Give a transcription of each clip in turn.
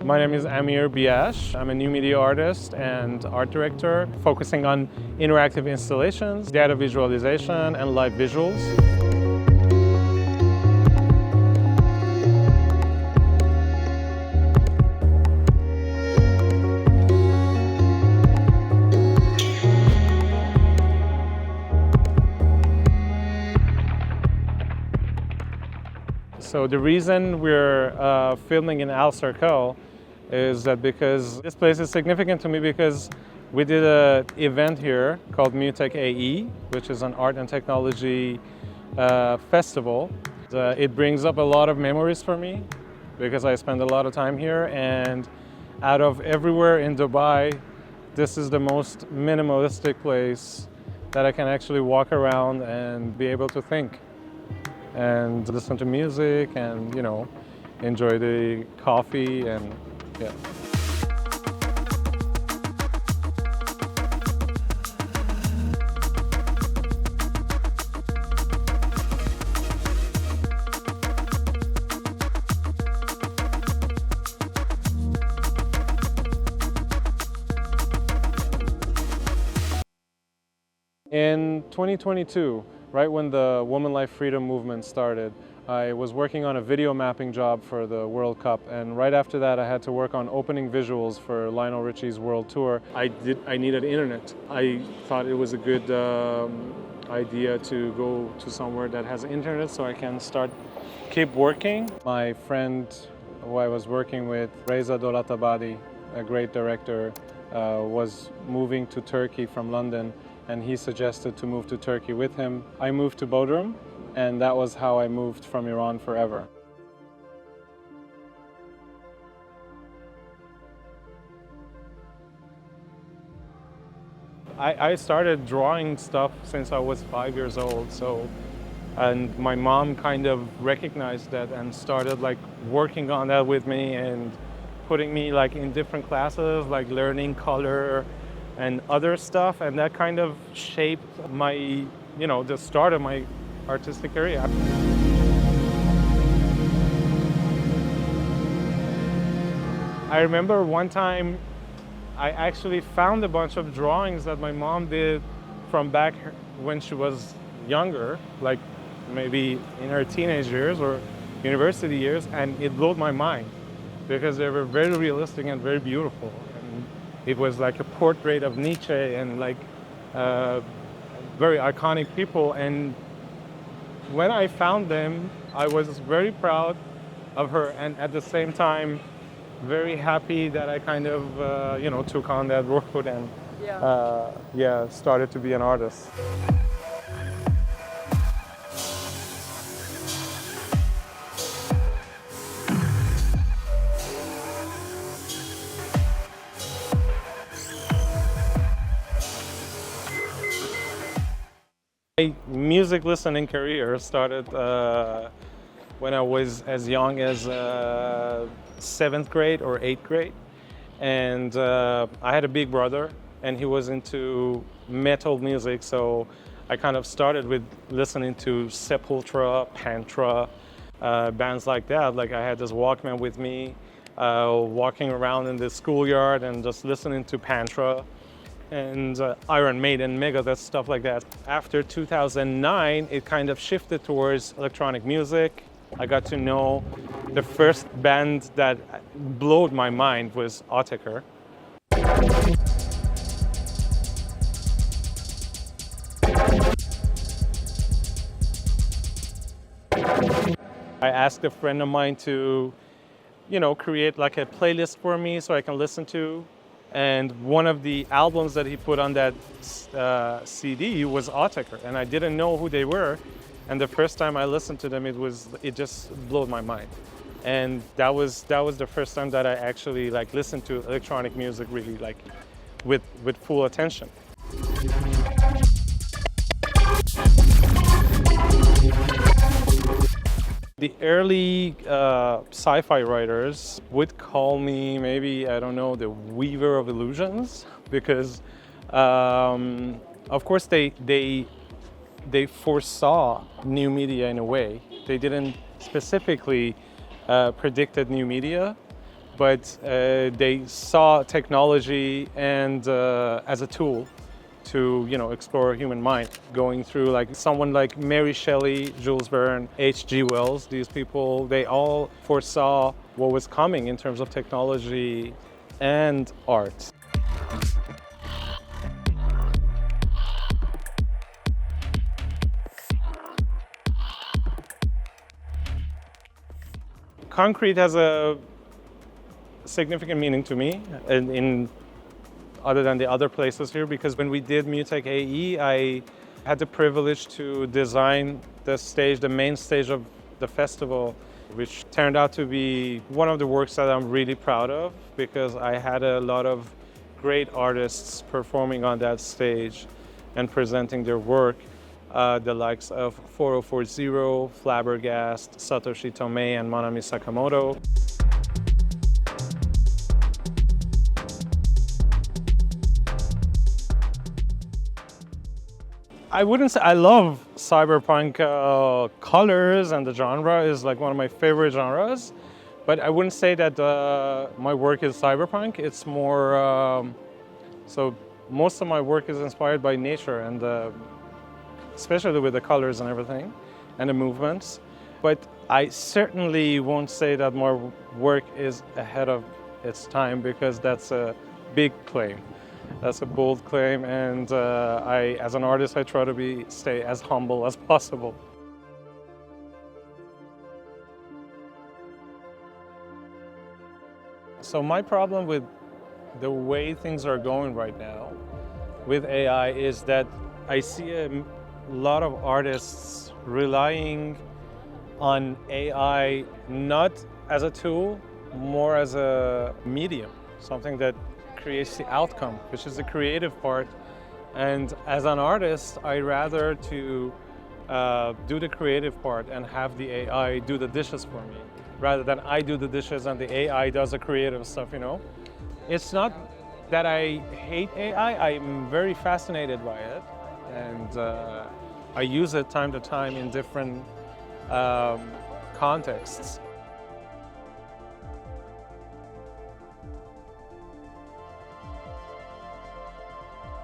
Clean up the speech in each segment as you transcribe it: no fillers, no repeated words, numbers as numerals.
My name is Amir B Ash. I'm a new media artist and art director focusing on interactive installations, data visualization, and live visuals. So the reason we're filming in Alserkal is that because this place is significant to me because we did an event here called MUTEK AE, which is an art and technology festival. It brings up a lot of memories for me because I spend a lot of time here, and out of everywhere in Dubai, this is the most minimalistic place that I can actually walk around and be able to think and listen to music and, you know, enjoy the coffee and yeah. In 2022, right when the Women Life Freedom movement started, I was working on a video mapping job for the World Cup, and right after that I had to work on opening visuals for Lionel Richie's World Tour. I needed internet. I thought it was a good idea to go to somewhere that has internet so I can keep working. My friend who I was working with, Reza Dolatabadi, a great director, was moving to Turkey from London, and he suggested to move to Turkey with him. I moved to Bodrum, and that was how I moved from Iran forever. I started drawing stuff since I was 5 years old, and my mom kind of recognized that and started like working on that with me and putting me like in different classes, like learning color and other stuff, and that kind of shaped my, you know, the start of my artistic career. I remember one time I actually found a bunch of drawings that my mom did from back when she was younger, like maybe in her teenage years or university years, and it blew my mind because they were very realistic and very beautiful. It was like a portrait of Nietzsche and like very iconic people. And when I found them, I was very proud of her, and at the same time, very happy that I kind of, you know, took on that road and started to be an artist. My music listening career started when I was as young as 7th grade or 8th grade. And I had a big brother, and he was into metal music, so I kind of started with listening to Sepultura, Pantra, bands like that. Like I had this Walkman with me, walking around in the schoolyard and just listening to Pantra and Iron Maiden, Megadeth, stuff like that. After 2009, it kind of shifted towards electronic music. I got to know the first band that blew my mind was MUTEK AE. I asked a friend of mine to, you know, create like a playlist for me so I can listen to. And one of the albums that he put on that CD was MUTEK AE, and I didn't know who they were. And the first time I listened to them, it just blew my mind. And that was the first time that I actually like listened to electronic music really like with full attention. The early sci-fi writers would call me maybe, I don't know, the weaver of illusions, because of course they foresaw new media in a way. They didn't specifically predicted new media, but they saw technology and as a tool to explore human mind, going through like someone like Mary Shelley, Jules Verne, H.G. Wells. These people, they all foresaw what was coming in terms of technology and art. Concrete has a significant meaning to me in other than the other places here, because when we did MUTEK AE, I had the privilege to design the stage, the main stage of the festival, which turned out to be one of the works that I'm really proud of, because I had a lot of great artists performing on that stage and presenting their work, the likes of 4040, Flabbergast, Satoshi Tomei, and Manami Sakamoto. I wouldn't say I love cyberpunk colors, and the genre is like one of my favorite genres, but I wouldn't say that my work is cyberpunk. It's more, so most of my work is inspired by nature, and especially with the colors and everything and the movements. But I certainly won't say that my work is ahead of its time, because that's a big claim. That's a bold claim, and as an artist, I try to stay as humble as possible. So my problem with the way things are going right now with AI is that I see a lot of artists relying on AI not as a tool, more as a medium, something that creates the outcome, which is the creative part. And as an artist, I rather to do the creative part and have the AI do the dishes for me, rather than I do the dishes and the AI does the creative stuff, It's not that I hate AI, I'm very fascinated by it, and I use it time to time in different contexts.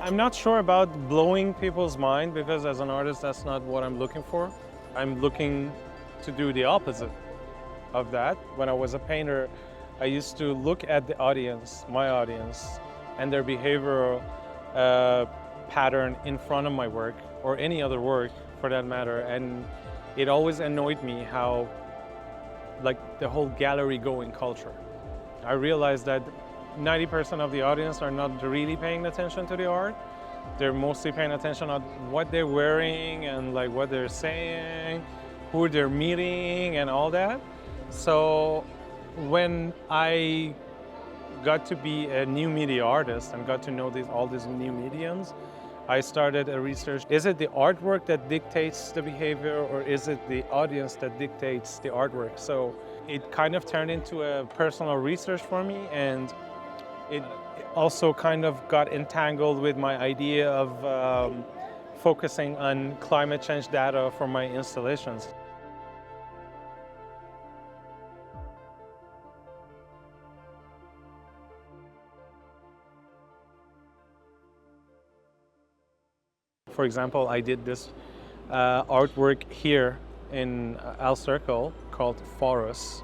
I'm not sure about blowing people's mind, because as an artist, that's not what I'm looking for. I'm looking to do the opposite of that. When I was a painter, I used to look at the audience, my audience, and their behavioral pattern in front of my work, or any other work for that matter. And it always annoyed me how, like, the whole gallery going culture. I realized that 90% of the audience are not really paying attention to the art. They're mostly paying attention on what they're wearing and like what they're saying, who they're meeting and all that. So when I got to be a new media artist and got to know all these new mediums, I started a research. Is it the artwork that dictates the behavior, or is it the audience that dictates the artwork? So it kind of turned into a personal research for me, and it also kind of got entangled with my idea of focusing on climate change data for my installations. For example, I did this artwork here in Alserkal called Forus,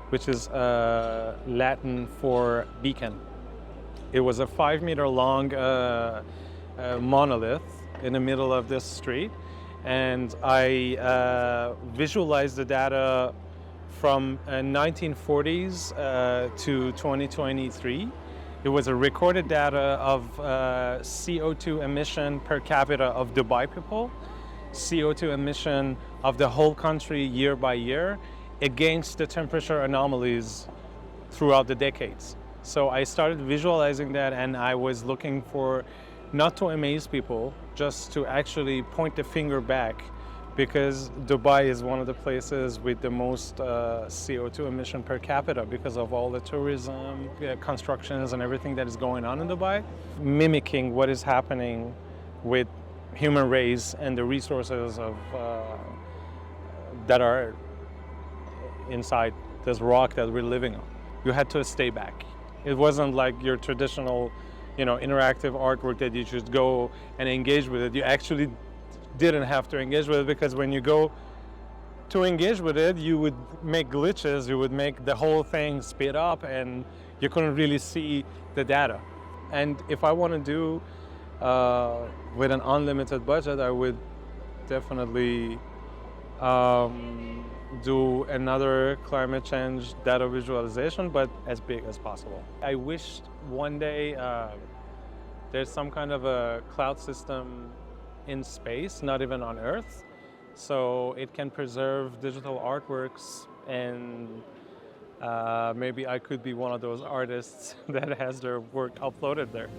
which is Latin for beacon. It was a 5-meter long monolith in the middle of this street, and I visualized the data from 1940s to 2023. It was a recorded data of CO2 emission per capita of Dubai people, CO2 emission of the whole country year by year, against the temperature anomalies throughout the decades. So I started visualizing that, and I was looking for, not to amaze people, just to actually point the finger back, because Dubai is one of the places with the most CO2 emission per capita because of all the tourism, constructions and everything that is going on in Dubai, mimicking what is happening with human race and the resources of that are inside this rock that we're living on. you had to stay back. It wasn't like your traditional, interactive artwork that you just go and engage with it. You actually didn't have to engage with it, because when you go to engage with it, you would make glitches, you would make the whole thing speed up, and you couldn't really see the data. And if I want to do with an unlimited budget, I would definitely do another climate change data visualization, but as big as possible. I wish one day there's some kind of a cloud system in space, not even on Earth, so it can preserve digital artworks, and maybe I could be one of those artists that has their work uploaded there.